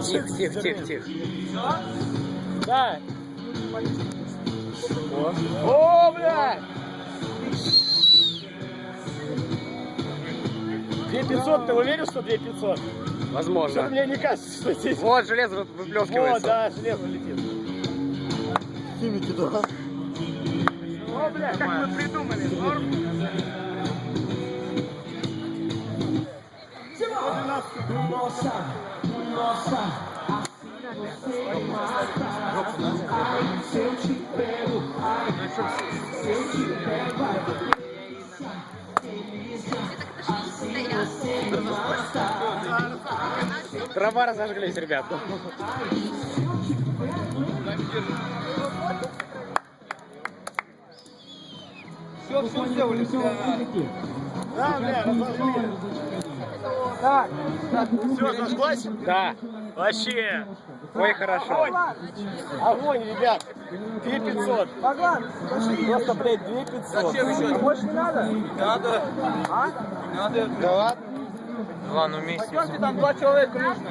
Тихо. Да. О, блядь! 2500, ты уверен, что 2500? Возможно. Что-то мне не кажется, что здесь... Вот железо выплескивается. О, да, железо летит. Химики, да? О, блядь, как мы придумали, норм? Дрова разожглись, ребят. Все сделали. Да, бля, разожгли. Так, все, зажглась? Да. Вообще. Ой, хорошо. Огонь, ребят. 2500. Богдан, просто, блядь, 2500. Зачем еще? Больше не надо? Надо. А? Надо. Да ладно. Ладно, вместе. Пойдемте, там 2 человека нужно.